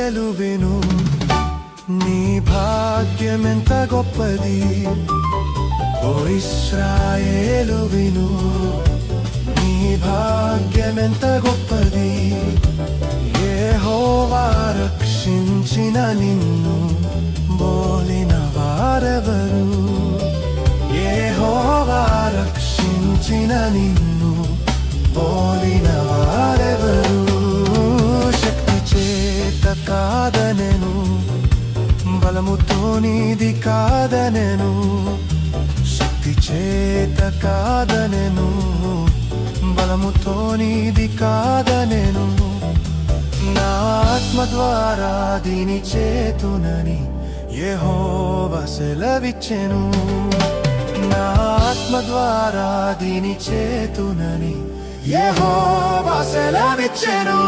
ఇశ్రాయేలు విను, నీ భాగ్యమెంత గొప్పది. ఓ ఇశ్రాయేలు విను, నీ భాగ్యమెంత గొప్పది. యెహోవా రక్షించిన నిన్ను బోలిన వారెవరు? యెహోవా రక్షించిన నిన్ను బోలిన వారెవరు? శక్తి చేత కాదనెను, బలముతో నీది కాదనెను. శక్తి చేత కాదనెను, బలముతో నీది కాదనెను. నా ఆత్మ ద్వారా దీని చేతునని యెహోవా సెలవిచ్చెను. నా ఆత్మ ద్వారా దీని చేతునని యెహోవా సెలవిచ్చెను.